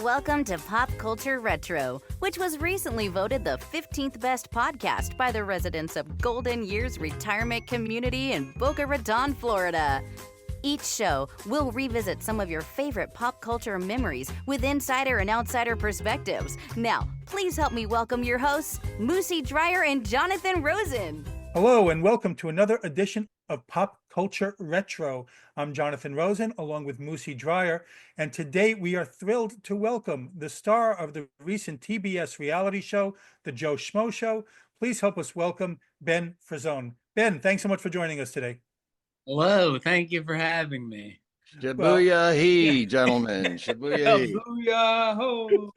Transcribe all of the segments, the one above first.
Welcome to Pop Culture Retro, which was recently voted the 15th best podcast by the residents of Golden Years Retirement Community in Boca Raton, Florida. Each show will revisit some of your favorite pop culture memories with insider and outsider perspectives. Now, please help me welcome your hosts, Moosie Drier and Jonathan Rosen. Hello, and welcome to another edition of Pop Culture Retro. I'm Jonathan Rosen, along with Moosie Drier, and today we are thrilled to welcome the star of the recent TBS reality show, The Joe Schmo Show. Please help us welcome Ben Frisone. Ben, thanks so much for joining us today. Hello, thank you for having me. Shibuya-hee, gentlemen. Shibuya-hee. Booyah-ho.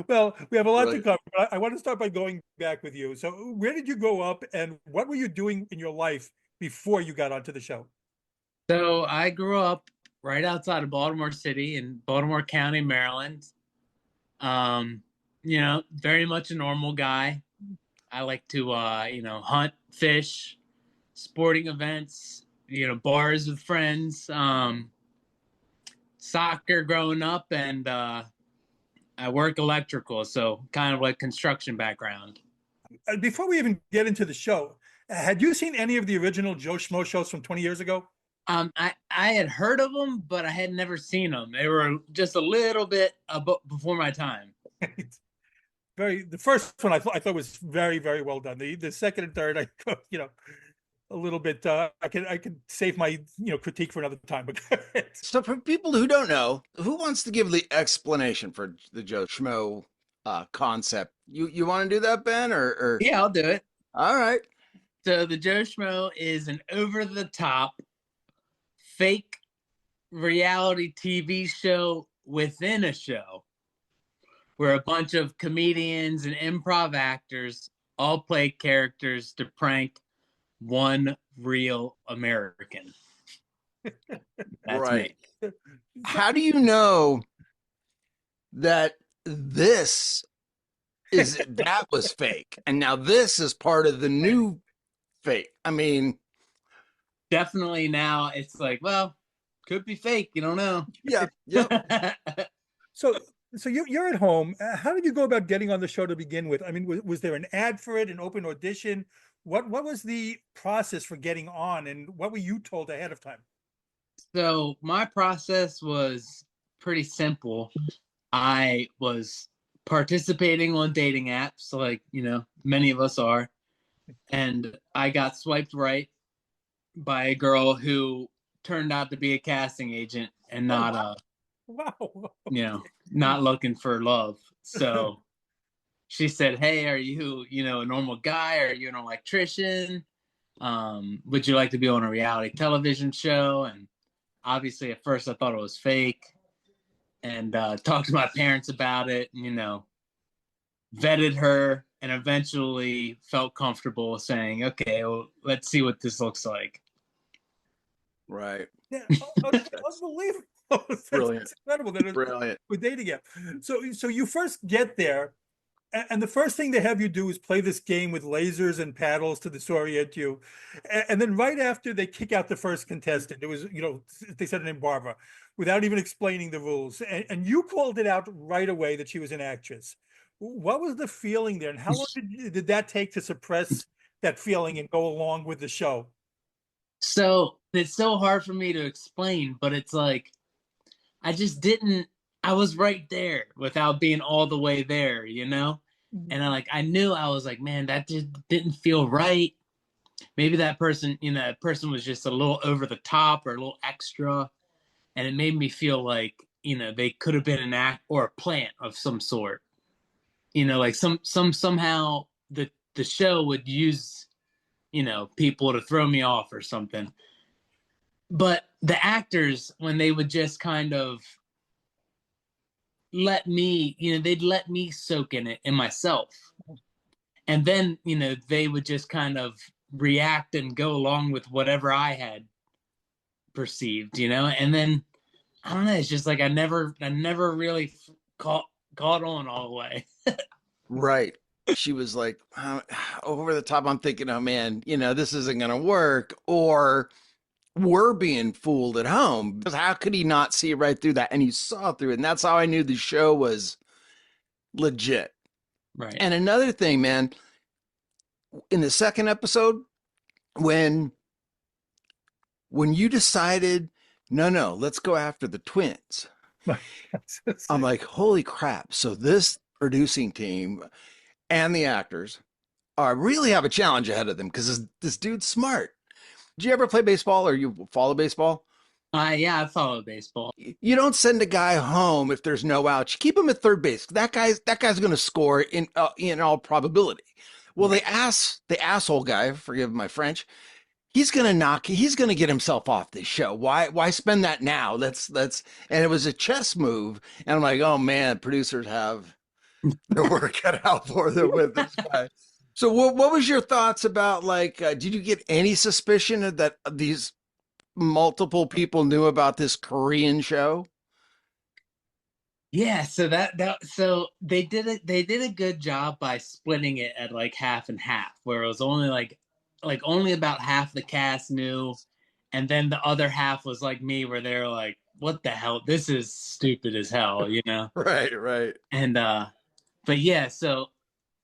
Well, we have a lot to Right. cover, but I want to start by going back with you. So where did you grow up, and what were you doing in your life before you got onto the show? So I grew up right outside of Baltimore City in Baltimore County, Maryland. Very much a normal guy. I like to hunt, fish, sporting events, bars with friends, soccer growing up, and I work electrical, so kind of like construction background. Before we even get into the show, had you seen any of the original Joe Schmo shows from 20 years ago? I had heard of them, but I had never seen them. They were just a little bit before my time. The first one I thought was very, very well done. The second and third, a little bit. I can save my critique for another time. But So for people who don't know, who wants to give the explanation for the Joe Schmo concept? You want to do that, Ben? Or Yeah, I'll do it. All right. So the Joe Schmo is an over-the-top fake reality TV show within a show where a bunch of comedians and improv actors all play characters to prank one real American. That's Right. me. How do you know that this that was fake, and now this is part of the new fake? I mean, Definitely now it's like, well, could be fake. You don't know. yeah. So you're at home. How did you go about getting on the show to begin with? I mean, was there an ad for it, an open audition? What was the process for getting on, and what were you told ahead of time? So my process was pretty simple. I was participating on dating apps, like, many of us are. And I got swiped right by a girl who turned out to be a casting agent and not, Wow. not looking for love. So she said, hey, are you, a normal guy? Are you an electrician? Would you like to be on a reality television show? And obviously at first I thought it was fake, and talked to my parents about it, vetted her, and eventually felt comfortable saying, okay, well, let's see what this looks like. Right. Yeah, unbelievable. Brilliant. It's incredible that Brilliant. we're dating app. So you first get there, and the first thing they have you do is play this game with lasers and paddles to disorient you. And then right after, they kick out the first contestant. It was, they said her name Barbara, without even explaining the rules. And you called it out right away that she was an actress. What was the feeling there? And how long did that take to suppress that feeling and go along with the show? So it's so hard for me to explain, but it's like, I was right there without being all the way there, And I knew, I was like, man, that just didn't feel right. Maybe that person, that person was just a little over the top or a little extra. And it made me feel like, they could have been an act or a plant of some sort. Like somehow the show would use, people to throw me off or something. But the actors, when they would just kind of let me, they'd let me soak in it in myself. And then, they would just kind of react and go along with whatever I had perceived, and then, I don't know, it's just like I never really caught on all the way. Right. She was like, over the top. I'm thinking, oh man, this isn't going to work. Or were being fooled at home. Because how could he not see right through that? And he saw through it. And that's how I knew the show was legit. Right. And another thing, man, in the second episode, when you decided, no, let's go after the twins. I'm like, holy crap. So this producing team and the actors really have a challenge ahead of them because this dude's smart. Did you ever play baseball or you follow baseball? Yeah, I follow baseball. You don't send a guy home if there's no outs. You keep him at third base. That guy's going to score in all probability. Well, the asshole guy, forgive my French, he's going to get himself off this show. Why spend that now? And it was a chess move. And I'm like, oh man, producers have their work cut out for them with this guy. So what was your thoughts about, like, did you get any suspicion that these multiple people knew about this Korean show? Yeah, so so they did a good job by splitting it at like half and half, where it was only like only about half the cast knew, and then the other half was like me, where they're like, what the hell, this is stupid as hell, you know? Right. And but yeah, so,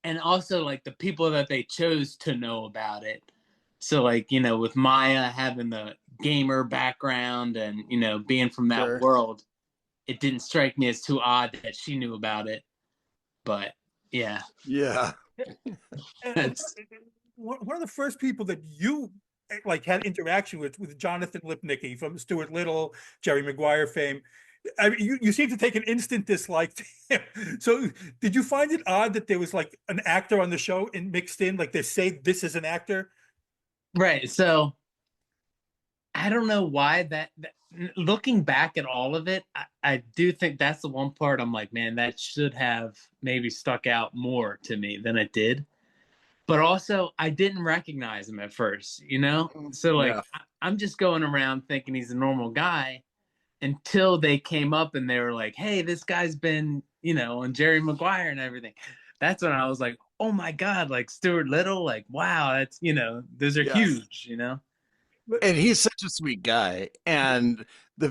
and also like the people that they chose to know about it. So like, you know, with Maya having the gamer background and, you know, being from that Sure. world, it didn't strike me as too odd that she knew about it. But yeah. Yeah. And one of the first people that you like had interaction with Jonathan Lipnicki from Stuart Little, Jerry Maguire fame. I mean, you seem to take an instant dislike to him. So did you find it odd that there was like an actor on the show and mixed in, like they say this is an actor? Right. So I don't know why that looking back at all of it, I do think that's the one part I'm like, man, that should have maybe stuck out more to me than it did. But also, I didn't recognize him at first, you know? So, like, Yeah. I'm just going around thinking he's a normal guy until they came up and they were like, hey, this guy's been, you know, on Jerry Maguire and everything. That's when I was like, oh my God, like Stuart Little, like, wow, that's, you know, those are huge, you know? And he's such a sweet guy, and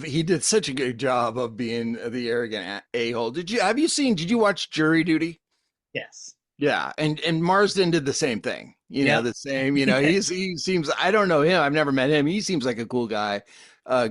he did such a good job of being the arrogant a-hole. Did you watch Jury Duty? Yes. Yeah, and Marsden did the same thing. You know, the same. You know, he seems. I don't know him. I've never met him. He seems like a cool guy.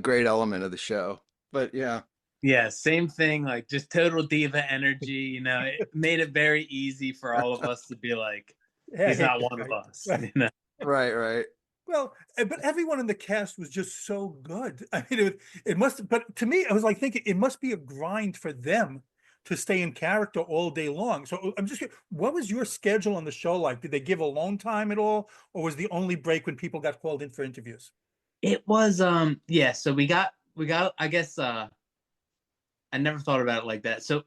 Great element of the show. But yeah. Yeah, same thing. Like just total diva energy. You know, it made it very easy for all of us to be like, he's not one of us. You know? Right. Well, but everyone in the cast was just so good. I mean, it must, but to me, I was like thinking it must be a grind for them to stay in character all day long. So I'm just, what was your schedule on the show like? Did they give alone time at all? Or was the only break when people got called in for interviews? It was, yeah. So we got, I guess, I never thought about it like that. So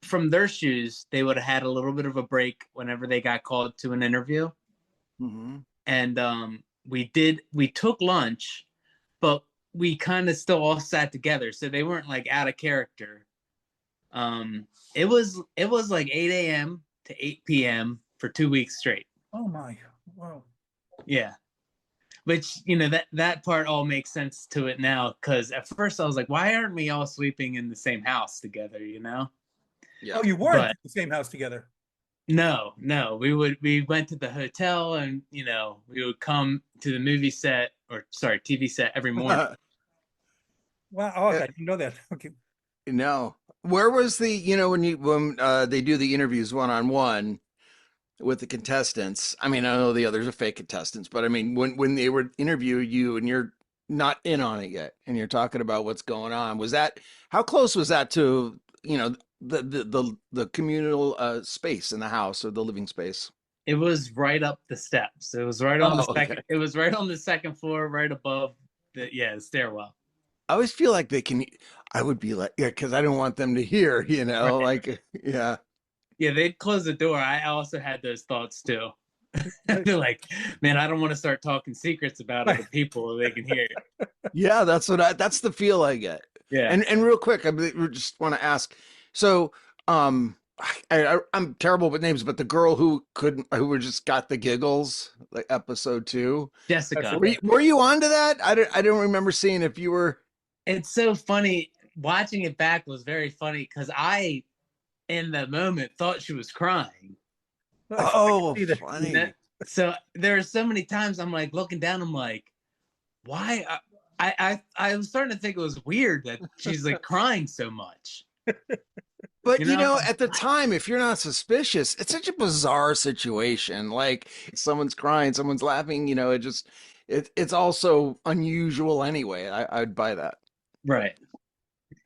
from their shoes, they would have had a little bit of a break whenever they got called to an interview. Mm-hmm. And we took lunch, but we kind of still all sat together. So they weren't like out of character. It was like 8 a.m. to 8 p.m. for 2 weeks straight. Oh my, wow. Yeah. Which, you know, that part all makes sense to it now, because at first I was like, why aren't we all sleeping in the same house together, you know? Yeah. Oh, you weren't in the same house together? No. We went to the hotel and, you know, we would come to the TV set every morning. Wow. Oh, I didn't know that. Okay. No. Where was the, you know, when they do the interviews one-on-one with the contestants? I mean, I know the others are fake contestants, but I mean, when they would interview you and you're not in on it yet and you're talking about what's going on, how close was that to, you know, the communal space in the house or the living space? It was right up the steps. It was right on the second. Okay. It was right on the second floor, right above the stairwell. I always feel like I would be like, yeah, because I don't want them to hear, you know, like, yeah. Yeah, they'd close the door. I also had those thoughts too. They're like, man, I don't want to start talking secrets about other people. They can hear it. Yeah, that's the feel I get. Yeah. And real quick, I just want to ask. So, I'm terrible with names, but the girl who were just got the giggles, like episode 2. Jessica. Were you on to that? I don't remember seeing if you were. It's so funny. Watching it back was very funny because I, in the moment, thought she was crying. Oh, see that. You know? funny. So there are so many times I'm like looking down, I'm like, why? I was starting to think it was weird that she's like crying so much. But You know? at the time, if you're not suspicious, it's such a bizarre situation. Like someone's crying, someone's laughing. It's also unusual anyway. I'd buy that. Right.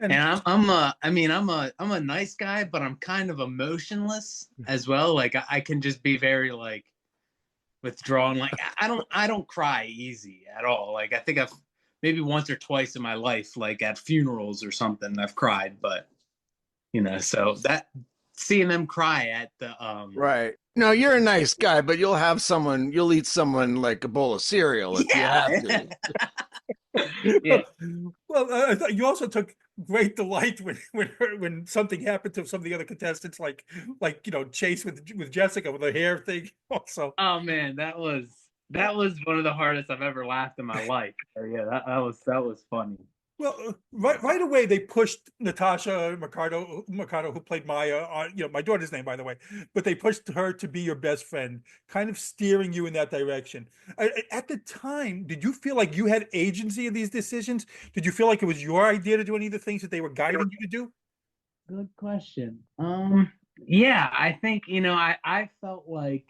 And And I'm a nice guy, but I'm kind of emotionless as well. Like I can just be very like withdrawn. Like I don't cry easy at all. Like I think I've maybe once or twice in my life, like at funerals or something, I've cried, but so that seeing them cry at the Right. No, you're a nice guy, but you'll eat someone like a bowl of cereal if you have to. Yeah. Well, I thought you also took great delight when something happened to some of the other contestants, like Chase with Jessica with the hair thing. Also, Oh man, that was one of the hardest I've ever laughed in my life. So, yeah, that was funny. well, right away they pushed Natasha Mercado, who played Maya, on, my daughter's name, by the way, but they pushed her to be your best friend, kind of steering you in that direction. At the time, did you feel like you had agency in these decisions? Did you feel like it was your idea to do any of the things that they were guiding you to do? Good question. Yeah, I think I felt like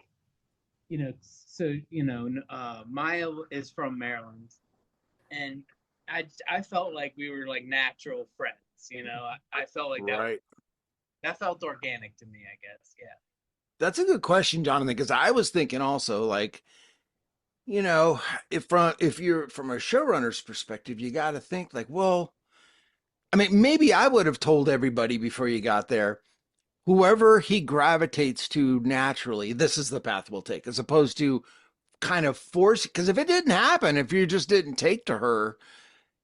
so Maya is from Maryland, and I felt like we were like natural friends. I felt like Right. that felt organic to me, I guess. Yeah. That's a good question, Jonathan, because I was thinking also like, if you're from a showrunner's perspective, you got to think like, well, I mean, maybe I would have told everybody before you got there, whoever he gravitates to naturally, this is the path we'll take, as opposed to kind of force. Because if it didn't happen, if you just didn't take to her,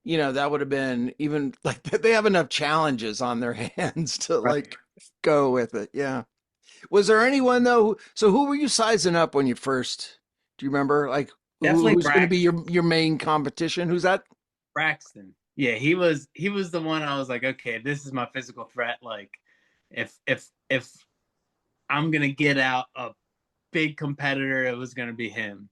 that would have been even like they have enough challenges on their hands to Right. like go with it. Yeah. Was there anyone though? So who were you sizing up when you first? Do you remember? Like Definitely who's going to be your main competition? Who's that? Braxton. Yeah, he was the one I was like, okay, this is my physical threat. Like, if I'm gonna get out a big competitor, it was gonna be him.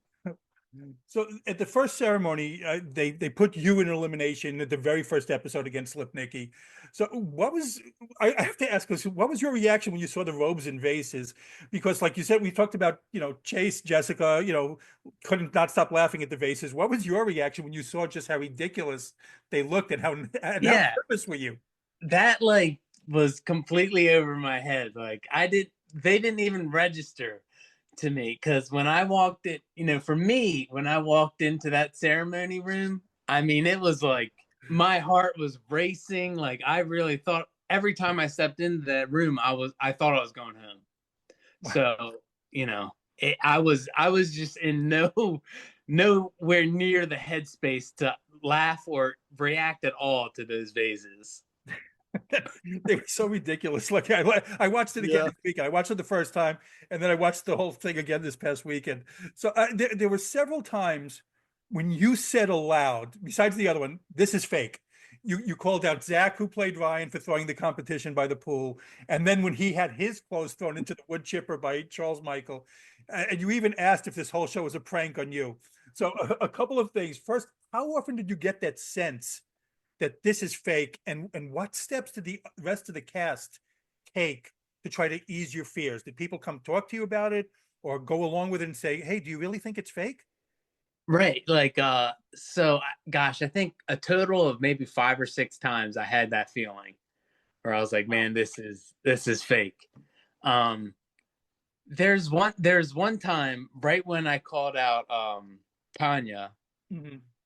So at the first ceremony, they put you in elimination at the very first episode against Lipnicki. So I have to ask this, what was your reaction when you saw the robes and vases? Because like you said, we talked about, Chase, Jessica, couldn't not stop laughing at the vases. What was your reaction when you saw just how ridiculous they looked and how nervous were you? That like was completely over my head. Like they didn't even register to me because when I walked in, for me, when I walked into that ceremony room, I mean, it was like my heart was racing. Like I really thought every time I stepped into that room, I thought I was going home. So, I was just in nowhere near the headspace to laugh or react at all to those vases. They were so ridiculous. Like I watched it again this weekend. I watched it the first time, and then I watched the whole thing again this past weekend. So there were several times when you said aloud, besides the other one, "This is fake." You called out Zach, who played Ryan, for throwing the competition by the pool, and then when he had his clothes thrown into the wood chipper by Charles Michael, and you even asked if this whole show was a prank on you. So a couple of things. First, how often did you get that sense that this is fake, and what steps did the rest of the cast take to try to ease your fears? Did people come talk to you about it or go along with it and say, hey, do you really think it's fake? Right. Like, so gosh, I think a total of maybe 5 or 6 times I had that feeling where I was like, man, this is fake. There's one time right when I called out Tanya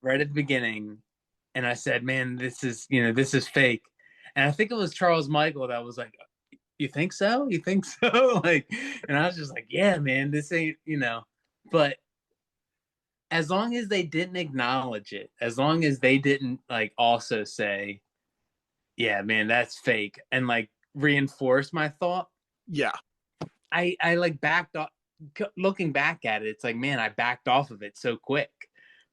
right at the beginning, and I said, man, this is fake. And I think it was Charles Michael that was like, you think so? You think so? Like, and I was just like, yeah, man, this ain't, but as long as they didn't acknowledge it, as long as they didn't like also say, yeah, man, that's fake, and like reinforce my thought, Yeah. I like backed off. Looking back at it, it's like, man, I backed off of it so quick.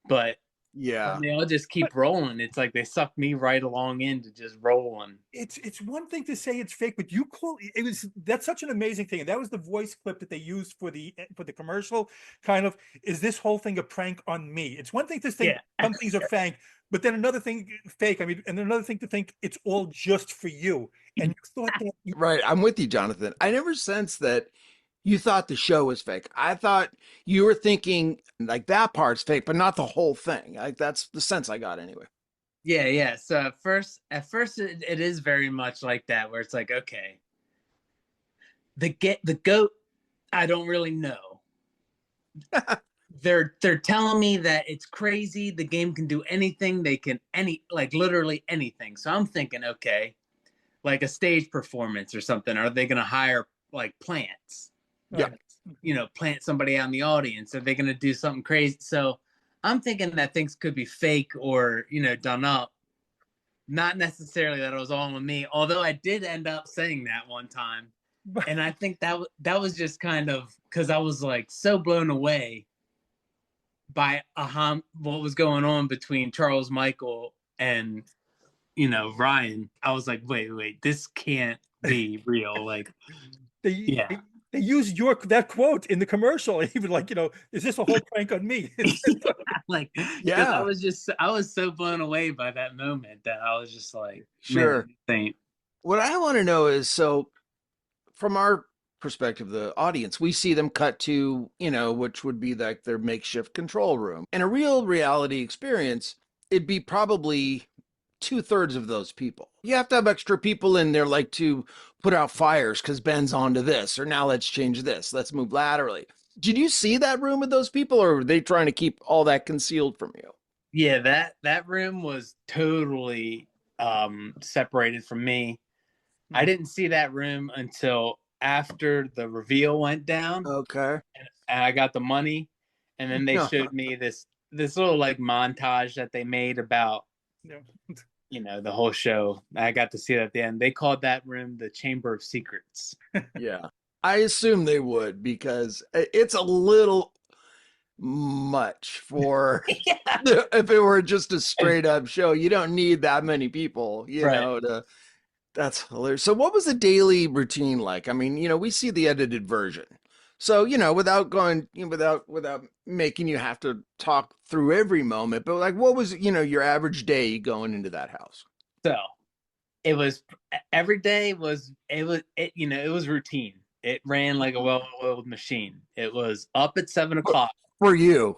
But Yeah. when they all just keep rolling, it's like they sucked me right along into just rolling. It's one thing to say it's fake, but you call it was that's such an amazing thing. And that was the voice clip that they used for the commercial. Kind of, is this whole thing a prank on me? It's one thing to think Yeah. some things are fake, but then another thing fake. I mean, and another thing to think it's all just for you. And you thought that Right. I'm with you, Jonathan. I never sensed that you thought the show was fake. I thought you were thinking like that part's fake, but not the whole thing. Like that's the sense I got anyway. Yeah. So at first it is very much like that, where it's like, okay, the goat, I don't really know. They're telling me that it's crazy. The game can do anything. They can like literally anything. So I'm thinking, okay, like a stage performance or something. Are they going to hire like plants? Yeah. Plant somebody out in the audience. Are they going to do something crazy? So I'm thinking that things could be fake or, done up. Not necessarily that it was all on me, although I did end up saying that one time. And I think that was just kind of because I was like so blown away by what was going on between Charles Michael and Ryan. I was like, wait, this can't be real. Like, they used that quote in the commercial. Even like, is this a whole prank on me? like, Yeah. I was so blown away by that moment that I was just like, Sure. man, What I want to know is, so from our perspective, the audience, we see them cut to, which would be like their makeshift control room. In a real reality experience, it'd be probably 2/3 of those people. You have to have extra people in there, like to put out fires because Ben's onto this, or now let's change this, let's move laterally. Did you see that room with those people, or were they trying to keep all that concealed from you? Yeah, that room was totally separated from me. I didn't see that room until after the reveal went down. Okay. And I got the money, and then they showed me this little like montage that they made about the whole show. I got to see it at the end. They called that room the Chamber of Secrets. Yeah. I assume they would, because it's a little much for if it were just a straight up show. You don't need that many people, that's hilarious. So what was the daily routine like? I mean, we see the edited version. So, without going, without making you have to talk through every moment, but like, what was, your average day going into that house? So it was every day it was routine. It ran like a well-oiled machine. It was up at 7:00. For you,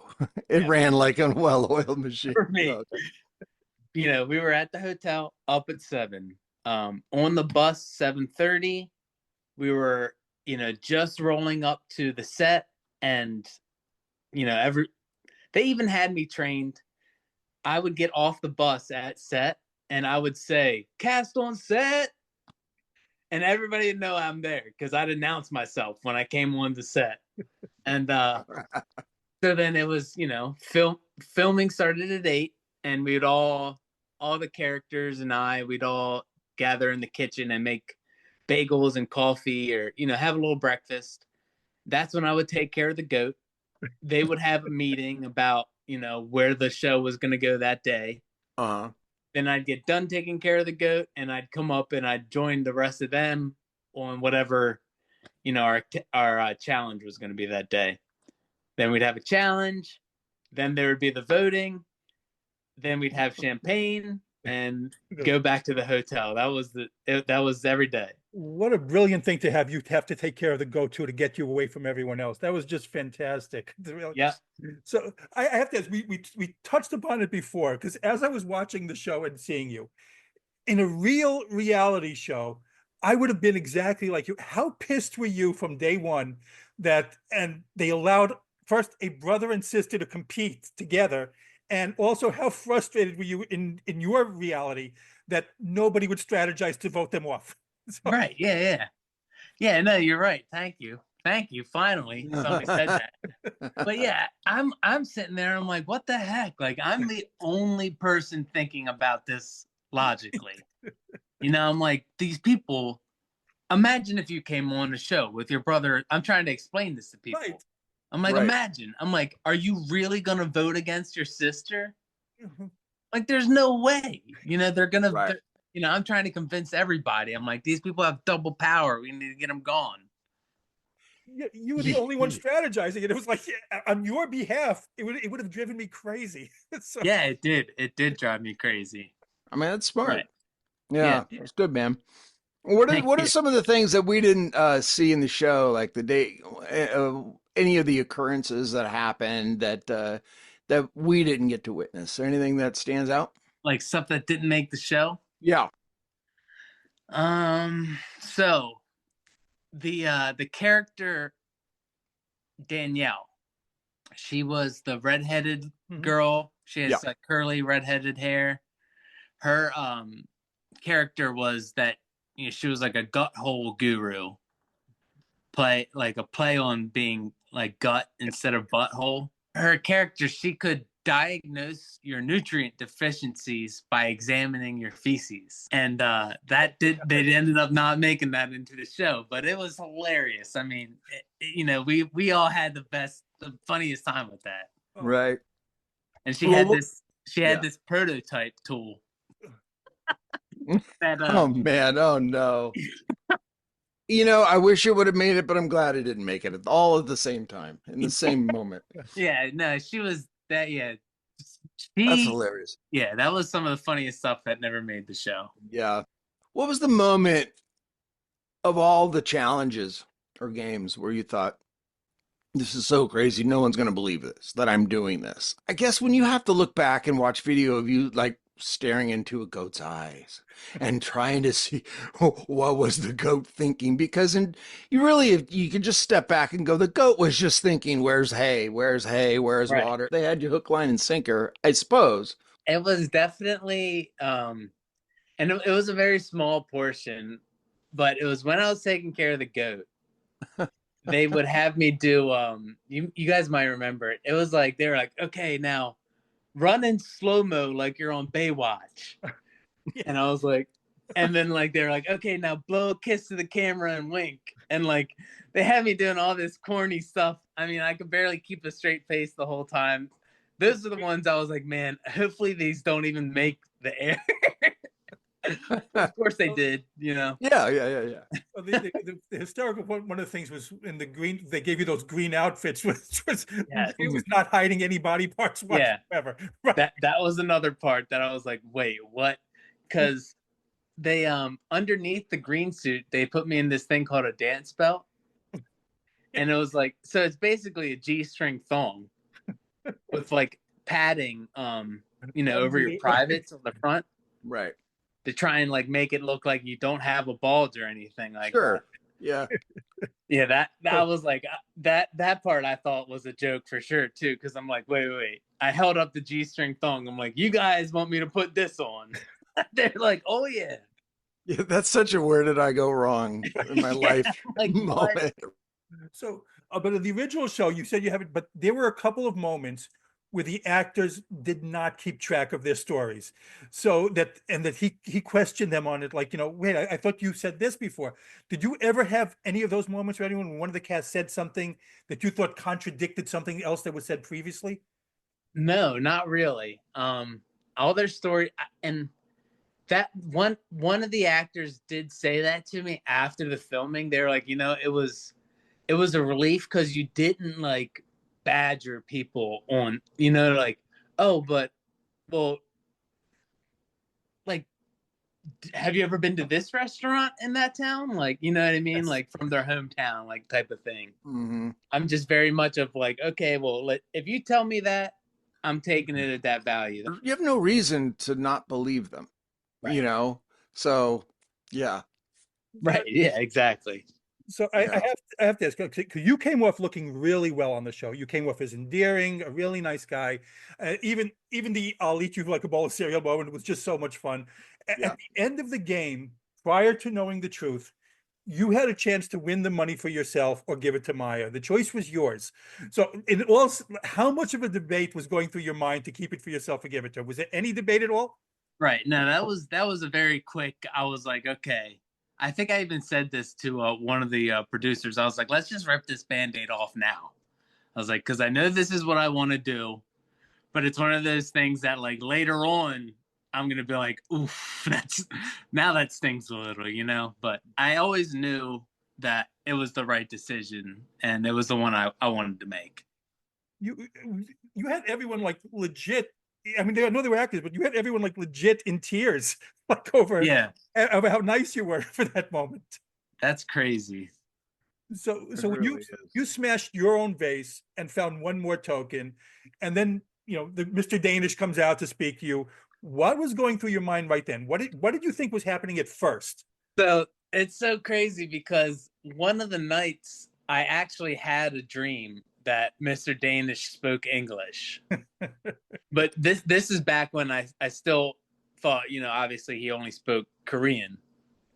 it ran like a well-oiled machine. For me. Okay. We were at the hotel up at 7. On the bus 7:30. We were, just rolling up to the set, and they even had me trained. I would get off the bus at set and I would say, "Cast on set." And everybody would know I'm there because I'd announce myself when I came on the set. And so then it was, filming started at 8, and we'd all the characters and we'd all gather in the kitchen and make bagels and coffee, or, have a little breakfast. That's when I would take care of the goat. They would have a meeting about, where the show was going to go that day. Uh-huh. Then I'd get done taking care of the goat, and I'd come up and I'd join the rest of them on whatever, our challenge was going to be that day. Then we'd have a challenge. Then there would be the voting. Then we'd have champagne and go back to the hotel. That was every day. What a brilliant thing to have to take care of the go-to to get you away from everyone else. That was just fantastic. Yeah. So I have to ask, we touched upon it before, because as I was watching the show and seeing you in a real reality show, I would have been exactly like you. How pissed were you from day one and they allowed first a brother and sister to compete together? And also, how frustrated were you in your reality that nobody would strategize to vote them off? So, right. Yeah. No, you're right. Thank you. Finally, somebody said that. But yeah, I'm sitting there. I'm like, what the heck? Like, I'm the only person thinking about this logically. I'm like, these people imagine if you came on a show with your brother. I'm trying to explain this to people. Right. I'm like, Right. imagine. I'm like, are you really gonna vote against your sister? Mhm. Like, there's no way. You know, they're gonna. Right. You know, I'm trying to convince everybody. I'm like, these people have double power. We need to get them gone. You were the only one strategizing, and it was like, on your behalf, it would have driven me crazy. So, Yeah, it did. It did drive me crazy. I mean, that's smart. Right. Yeah, Yeah. it's good, man. What Thank are you. some of the things that we didn't see in the show, like the day, any of the occurrences that happened that we didn't get to witness? Anything that stands out? Like stuff that didn't make the show. Yeah. So the character Danielle, she was the redheaded girl. She has Yeah. like curly redheaded hair. Her character was that, you know, she was like a gut hole guru. Play on being like gut instead of butthole. Her character, she could diagnose your nutrient deficiencies by examining your feces, and they ended up not making that into the show, but it was hilarious. I mean, you know, we all had the funniest time with that. Right. And she Well, had this prototype tool that Oh man, oh no. You know, I wish it would have made it, but I'm glad it didn't make it all at the same time, in the same moment. yeah, no, she was that. Yeah, That's hilarious. Yeah, that was some of the funniest stuff that never made the show. Yeah. What was the moment of all the challenges or games where you thought, this is so crazy, no one's going to believe this, that I'm doing this? I guess when you have to look back and watch video of you like staring into a goat's eyes and trying to see what was the goat thinking, because you could just step back and go, the goat was just thinking, where's hay, where's Right. water. They had you hook, line, and sinker, I suppose. It was definitely and it was a very small portion, but it was when I was taking care of the goat. They would have me do you guys might remember it. It was like they were like, okay, now run in slow-mo like you're on Baywatch. And I was like, and then like they were like, okay, now blow a kiss to the camera and wink. And like they had me doing all this corny stuff. I mean, I could barely keep a straight face the whole time. Those are the ones I was like, man, hopefully these don't even make the air. Of course they did, you know. Yeah. Well, the hysterical one of the things was in the green. They gave you those green outfits, which was it was not hiding any body parts whatsoever. Right. That was another part that I was like, wait, what? Because they underneath the green suit, they put me in this thing called a dance belt, and it was like, so it's basically a G-string thong with like padding, you know, over your privates on the front. Right. To try and like make it look like you don't have a bulge or anything like Sure. that. Yeah. Yeah, that was like that part I thought was a joke for sure too, because I'm like, wait. I held up the G-string thong. I'm like, you guys want me to put this on? They're like, oh yeah. Yeah, that's such a where did I go wrong in my life like, moment. So, but in the original show, you said you haven't, but there were a couple of moments where the actors did not keep track of their stories. So that he questioned them on it, like, you know, wait, I thought you said this before. Did you ever have any of those moments where anyone, one of the cast said something that you thought contradicted something else that was said previously? No, not really. All their story, and that one of the actors did say that to me after the filming. They were like, you know, it was a relief because you didn't like badger people on, you know, like, oh, but well, like, have you ever been to this restaurant in that town? Like, you know what I mean? Yes. Like from their hometown, like type of thing. Mm-hmm. I'm just very much of like, okay, well, if you tell me that, I'm taking it at that value. You have no reason to not believe them, Right. you know? So, yeah. Right. Yeah, exactly. So I have to ask, because you came off looking really well on the show. You came off as endearing, a really nice guy. Even the "I'll eat you like a bowl of cereal" moment was just so much fun. Yeah. At the end of the game, prior to knowing the truth, you had a chance to win the money for yourself or give it to Maya. The choice was yours. So, how much of a debate was going through your mind to keep it for yourself or give it to her? Was there any debate at all? Right. No, that was a very quick. I was like, okay, I think I even said this to one of the producers. I was like, let's just rip this Band-Aid off now. I was like, because I know this is what I want to do, but it's one of those things that like later on, I'm going to be like, oof, now that stings a little, you know? But I always knew that it was the right decision, and it was the one I wanted to make. You had everyone like legit. I mean, I know they were actors, but you had everyone like legit in tears, like over how nice you were for that moment. That's crazy. So when you smashed your own vase and found one more token, and then the Mr. Danish comes out to speak to you. What was going through your mind right then? What did you think was happening at first? So it's so crazy because one of the nights I actually had a dream that Mr. Danish spoke English. But this is back when I still thought, obviously he only spoke Korean.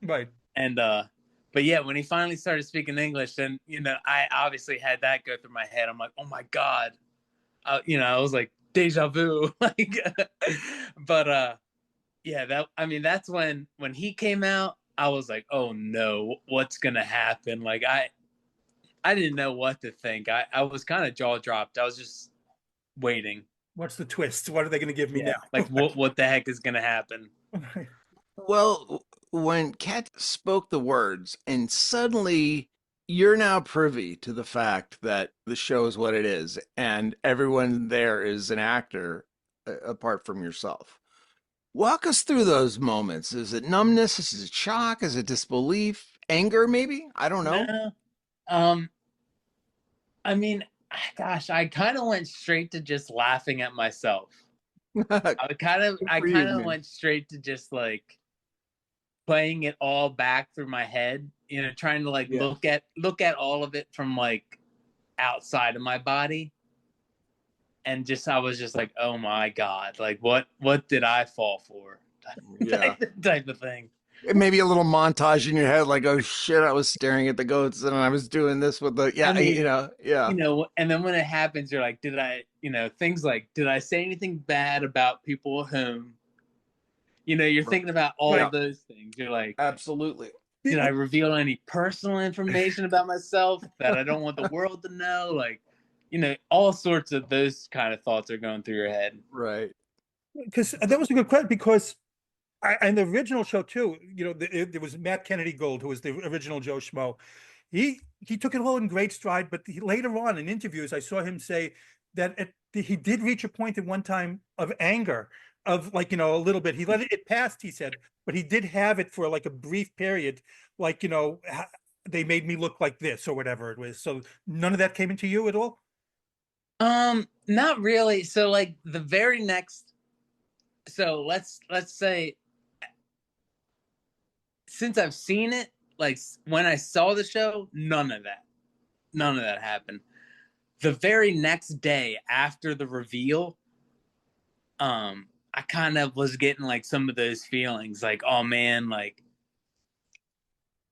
Right. And but yeah, when he finally started speaking English, then I obviously had that go through my head. I'm like, oh my God. I was like, deja vu. Like but yeah, that's when he came out, I was like, oh no, what's gonna happen? Like I didn't know what to think. I was kind of jaw dropped. I was just waiting. What's the twist? What are they going to give me now? Like what the heck is going to happen? Well, when Kat spoke the words, and suddenly you're now privy to the fact that the show is what it is, and everyone there is an actor apart from yourself. Walk us through those moments. Is it numbness? Is it shock? Is it disbelief? Anger, maybe? I don't know. No. I mean, gosh, I kind of went straight to just laughing at myself. I kind of went straight to just like playing it all back through my head, trying to like look at all of it from like outside of my body. And I was just like, oh my God, like what did I fall for? Type of thing. Maybe a little montage in your head, like, oh shit, I was staring at the goats and I was doing this with the and then when it happens, you're like, did I, things like, did I say anything bad about people at home? You're thinking about all of those things. You're like, absolutely. Did I reveal any personal information about myself that I don't want the world to know? Like, all sorts of those kind of thoughts are going through your head. Right. Because that was a good question, because in the original show too, there was Matt Kennedy Gold, who was the original Joe Schmo. He took it all in great stride, but later on in interviews, I saw him say that he did reach a point at one time of anger, of like, a little bit. He let it pass, he said, but he did have it for like a brief period, like, they made me look like this or whatever it was. So none of that came into you at all? Not really. So like the very next, so let's say, since I've seen it, like when I saw the show, none of that happened. The very next day after the reveal, I kind of was getting like some of those feelings, like, oh man, like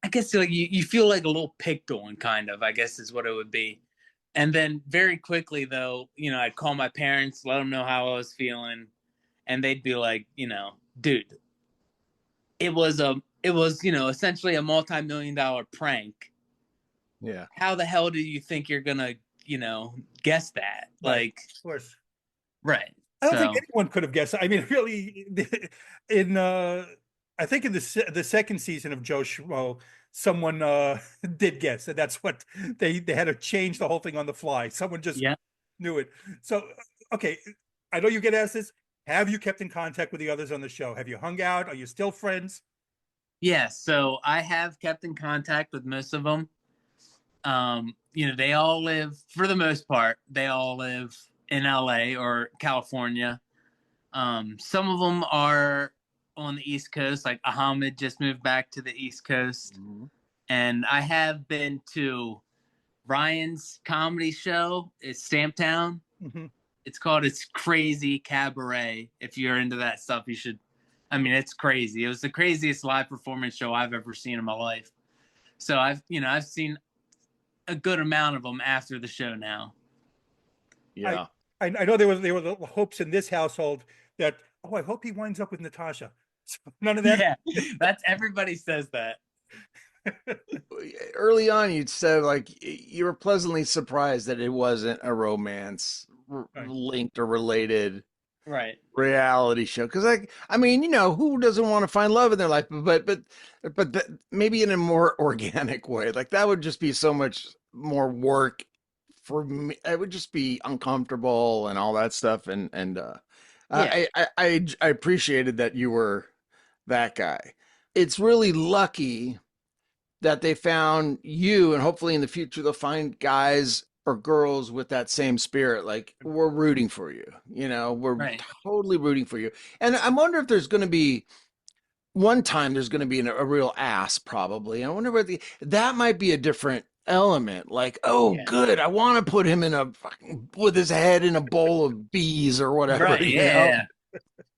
I guess like you feel like a little picked on, kind of, I guess is what it would be. And then very quickly though, I'd call my parents, let them know how I was feeling, and they'd be like, dude, it was essentially a multi-million-dollar prank. Yeah. How the hell do you think you're gonna, guess that? Like, of course. Right. I don't think anyone could have guessed. I mean, really, I think in the second season of Joe Schmo, someone did guess, and that's what they had to change the whole thing on the fly. Someone just knew it. So, okay, I know you get asked this. Have you kept in contact with the others on the show? Have you hung out? Are you still friends? Yeah, so I have kept in contact with most of them. They all live, for the most part, they all live in LA or California. Some of them are on the East Coast, like Ahmed just moved back to the East Coast. Mm-hmm. And I have been to Ryan's comedy show. It's Stamptown. Mm-hmm. It's called It's Crazy Cabaret. If you're into that stuff, you should. I mean, it's crazy. It was the craziest live performance show I've ever seen in my life. So I've seen a good amount of them after the show now. Yeah. I know there were the hopes in this household that, I hope he winds up with Natasha. So none of that. Yeah, everybody says that. Early on, you'd said like you were pleasantly surprised that it wasn't a romance Right. linked or related Right. reality show. Because I mean, who doesn't want to find love in their life? But maybe in a more organic way. Like that would just be so much more work for me. It would just be uncomfortable and all that stuff. And Yeah. I appreciated that you were that guy. It's really lucky that they found you, and hopefully in the future they'll find guys or girls with that same spirit. Like we're rooting for you, we're Right. totally rooting for you. And I wonder if there's going to be one time there's going to be a real ass, probably. I wonder whether that might be a different element. Like, oh, Yeah. good, I want to put him with his head in a bowl of bees or whatever. Right. Yeah.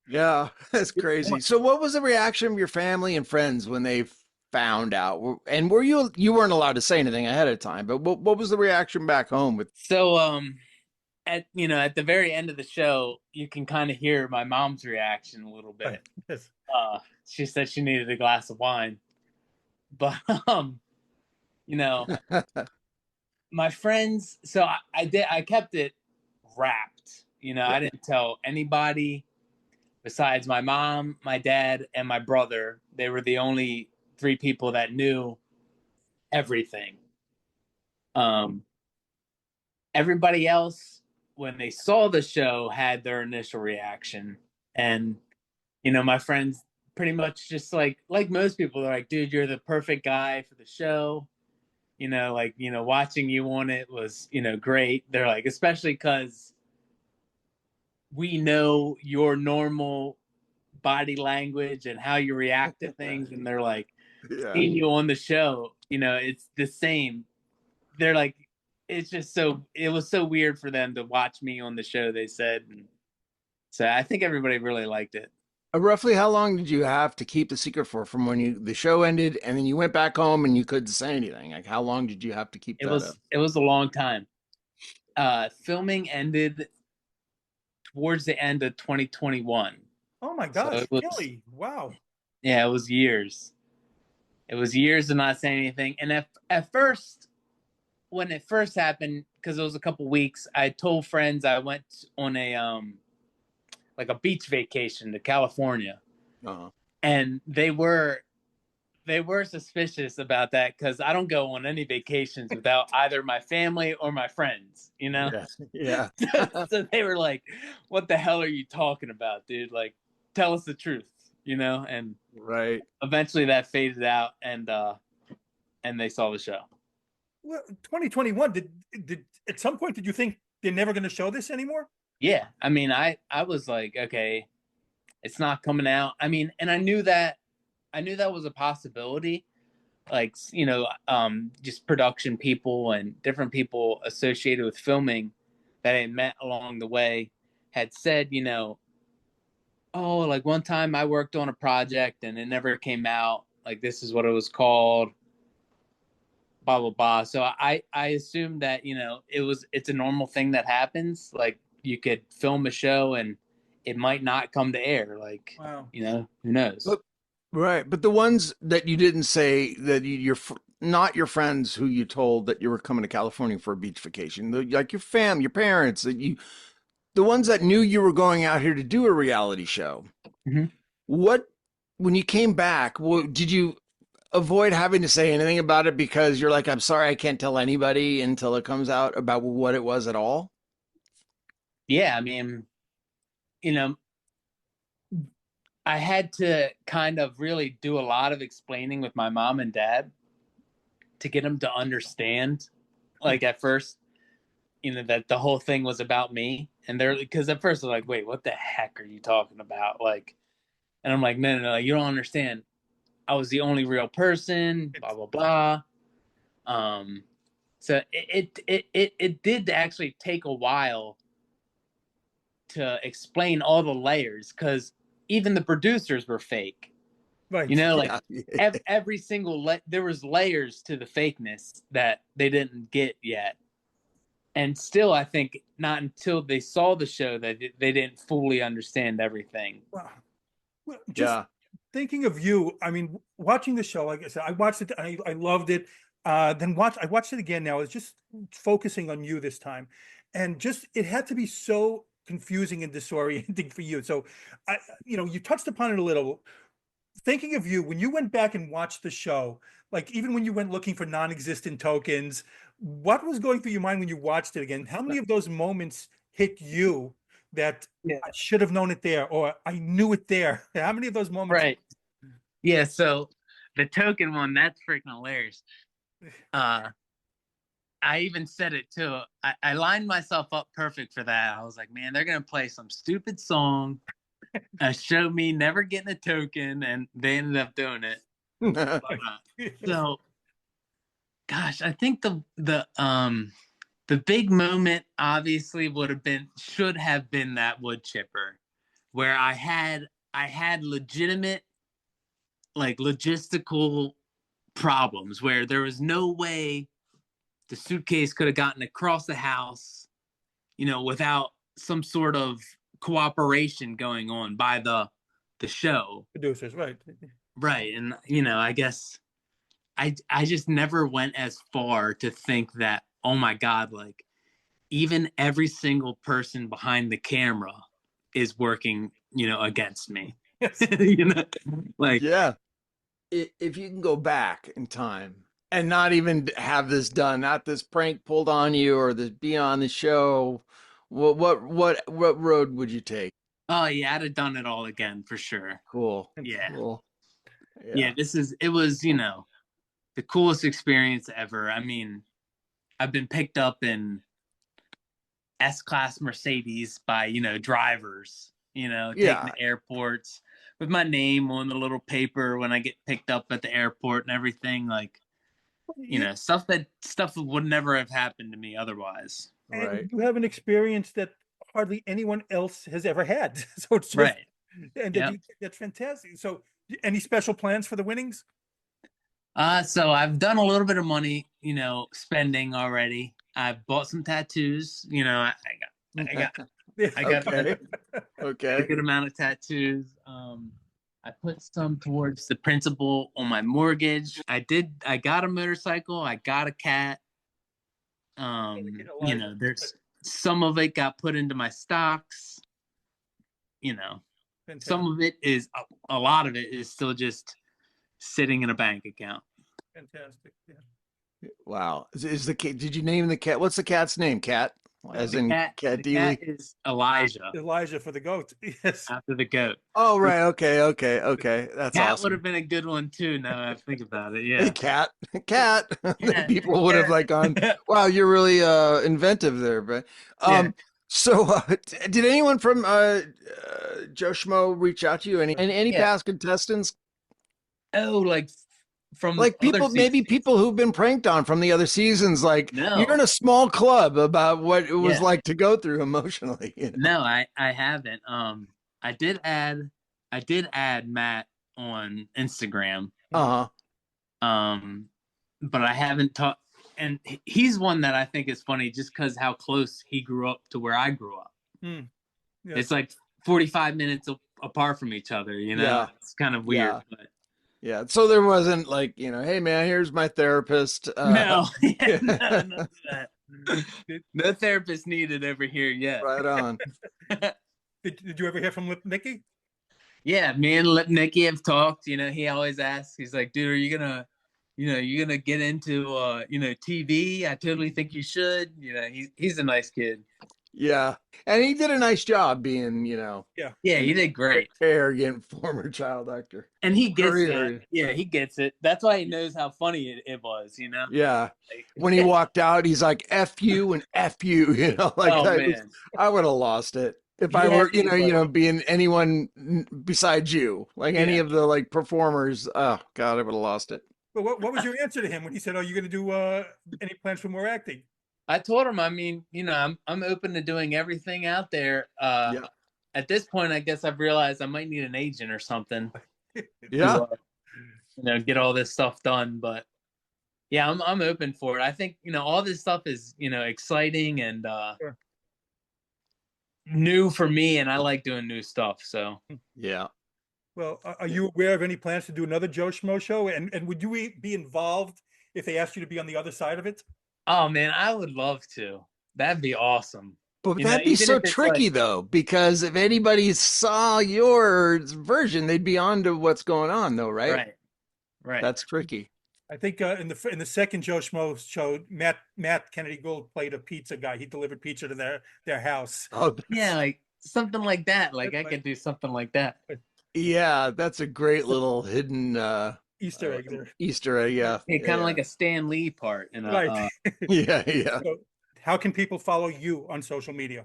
Yeah, that's Good crazy. point. So what was the reaction of your family and friends when they found out? And were you weren't allowed to say anything ahead of time, but what was the reaction back home with So at the very end of the show, you can kind of hear my mom's reaction a little Right. bit. Yes. She said she needed a glass of wine, but you know, my friends. So I kept it wrapped. I didn't tell anybody besides my mom, my dad, and my brother. They were the only three people that knew everything. Um, Everybody else, when they saw the show, had their initial reaction, and my friends pretty much just like most people, they're like, "Dude, you're the perfect guy for the show." Watching you on it was great. They're like, especially because we know your normal body language and how you react to things, and they're like, yeah. seeing you on the show, it's the same. They're like, it's just it was so weird for them to watch me on the show, they said. And so I think everybody really liked it. Roughly how long did you have to keep the secret for from when the show ended and then you went back home and you couldn't say anything? Like how long did you have to keep It that up? was it was a long time. Filming ended towards the end of 2021. Oh my So gosh, it was, really? Wow. yeah, it was years. It was years of not saying anything. And at first, when it first happened, because it was a couple weeks, I told friends I went on a like a beach vacation to California, Uh-huh. and they were suspicious about that because I don't go on any vacations without either my family or my friends. Yeah. Yeah. So they were like, "What the hell are you talking about, dude? Like, tell us the truth." And Right. eventually that faded out, and they saw the show. Well, 2021, did at some point did you think they're never going to show this anymore? Yeah, I mean, I was like, okay, it's not coming out. I mean, and I knew that was a possibility. Like, just production people and different people associated with filming that I met along the way had said, oh, like one time I worked on a project and it never came out. Like, this is what it was called, blah blah blah. So I assumed that it's a normal thing that happens. Like, you could film a show and it might not come to air. Like, Wow. who knows? But right, but the ones that you didn't say that not your friends who you told that you were coming to California for a beach vacation, like your parents, the ones that knew you were going out here to do a reality show. Mhm. What when you came back, did you avoid having to say anything about it because you're like, I'm sorry, I can't tell anybody until it comes out about what it was at all? Yeah, I mean, you know, I had to kind of really do a lot of explaining with my mom and dad to get them to understand. Like, at first, that the whole thing was about me, and they're because at first they're like, "Wait, what the heck are you talking about?" Like, and I'm like, "No, no, no, you don't understand. I was the only real person." Blah blah blah. Um, so it did actually take a while to explain all the layers because even the producers were fake. Right. Like, Yeah. every single there was layers to the fakeness that they didn't get yet, and still I think not until they saw the show that they didn't fully understand everything. Wow. Well, just Yeah. thinking of you, I mean, watching the show, like I said, I watched it, I loved it. I watched it again now. It's just focusing on you this time. And just it had to be so confusing and disorienting for you. So you touched upon it a little. Thinking of you, when you went back and watched the show, like even when you went looking for non-existent tokens, what was going through your mind when you watched it again? How many of those moments hit you that Yeah. I should have known it there, or I knew it there? How many of those moments? Right. Yeah. So the token one, that's freaking hilarious. I even said it too. I lined myself up perfect for that. I was like, man, they're gonna play some stupid song, show me never getting a token, and they ended up doing it. But, so, gosh, I think the big moment obviously should have been that wood chipper, where I had legitimate, like, logistical problems where there was no way the suitcase could have gotten across the house, without some sort of cooperation going on by the show. Producers, right? Right. And, I guess I just never went as far to think that, oh my God, like even every single person behind the camera is working, against me. Yes. Like, Yeah. If you can go back in time and not even have this done, not this prank pulled on you or this be on the show, what road would you take? oh yeah, I'd have done it all again for sure. Cool. Yeah. Cool. Yeah, it was, the coolest experience ever. I mean, I've been picked up in S-Class Mercedes by, drivers, taking to airports with my name on the little paper when I get picked up at the airport and everything. Like, stuff that would never have happened to me otherwise. And Right. you have an experience that hardly anyone else has ever had. So it's just, Right. and Yep. that's fantastic. So any special plans for the winnings? So I've done a little bit of money, spending already. I bought some tattoos. I got Okay. a Okay. good amount of tattoos. I put some towards the principal on my mortgage. I got a motorcycle. I got a cat. There's some of it got put into my stocks. Fantastic. Some of it is, a lot of it is still just sitting in a bank account. Fantastic. Yeah. Wow. Is the cat, did you name the cat? What's the cat's name? Cat? As The in cat Dealey? is Elijah, Elijah for the goat. Yes. after the goat. Oh, right. Okay. That's Cat awesome. would have been a good one too. Now that I think about it, Hey, yeah. cat. Yeah. People would have like gone, wow, you're really inventive there. But Yeah. so did anyone from Joe Schmo reach out to you? Any Yeah. past contestants? Oh, like from Like other people, maybe seasons. people who've been pranked on from the other seasons, like No. you're in a small club about what it was Yeah. like to go through emotionally. No, I haven't. I did add Matt on Instagram. Uh-huh. But I haven't talked, and he's one that I think is funny just because how close he grew up to where I grew up. Yeah. It's like 45 minutes apart from each other, Yeah. It's kind of weird. Yeah. But Yeah. So there wasn't like, hey man, here's my therapist. no, yeah, no, none of that. No therapist needed over here yet. Right on. Did you ever hear from Lip Nicky? Yeah, me and Lip Nicky have talked. He always asks. He's like, "Dude, are you gonna, get into, TV? I totally think you should." He's a nice kid. Yeah. And he did a nice job being, Yeah, he did great. arrogant former child actor. And he gets Career. it. Yeah, he gets it. That's why he knows how funny it was. Yeah. Like, When he walked out, he's like, F you and F you, like oh that. man. I would have lost it if I Yeah, were, he was. being anyone besides you, like any Yeah. of the like performers. Oh God, I would have lost it. But what was your answer to him when he said, "Are you going to do any plans for more acting?" I told him, I mean, I'm open to doing everything out there. Yeah. At this point, I guess I've realized I might need an agent or something. Yeah. To, get all this stuff done. But yeah, I'm open for it. I think, all this stuff is, exciting and Sure. new for me, and I like doing new stuff. So Yeah. Well, are you aware of any plans to do another Joe Schmo show? And would you be involved if they asked you to be on the other side of it? Oh man, I would love to. That'd be awesome. But You know, that'd be even so if it's tricky like, though, because if anybody saw your version, they'd be on to what's going on though, right? right, right. That's tricky. I think in the second Joe Schmo show, Matt Kennedy Gould played a pizza guy. He delivered pizza to their house. Oh, Yeah, like something like that. Like I Like- could do something like that. yeah, that's a great little hidden Easter egg there. Easter egg. Yeah, Hey, kind of yeah, like a Stan Lee part in a Right. yeah, yeah. So how can people follow you on social media?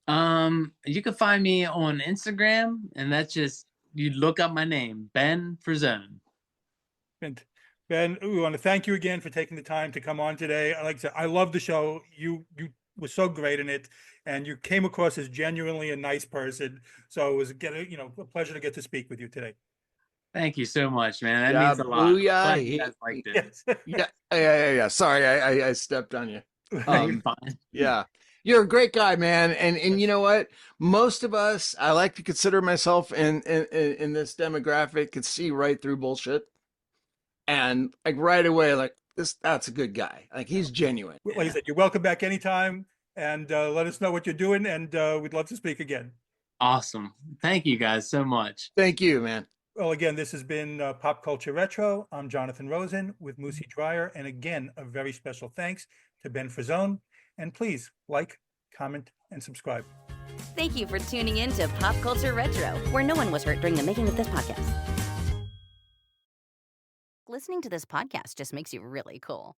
You can find me on Instagram, and that's just you look up my name, Ben Frisone. And Ben, we want to thank you again for taking the time to come on today. Like I said, I love the show. You were so great in it, and you came across as genuinely a nice person. So it was a pleasure to get to speak with you today. Thank you so much, man. That Yeah, means a lot. booyah. Glad you guys liked it. Yes. Yeah. Sorry, I stepped on you. Fine. Yeah. You're a great guy, man. And you know what? Most of us, I like to consider myself in this demographic, could see right through bullshit. And like right away, like that's a good guy. Like he's genuine. Like I said, you're welcome back anytime, and let us know what you're doing, and we'd love to speak again. Awesome. Thank you guys so much. Thank you, man. Well, again, this has been Pop Culture Retro. I'm Jonathan Rosen with Moosie Drier, and again, a very special thanks to Ben Frisone. And please like, comment, and subscribe. Thank you for tuning in to Pop Culture Retro, where no one was hurt during the making of this podcast. Listening to this podcast just makes you really cool.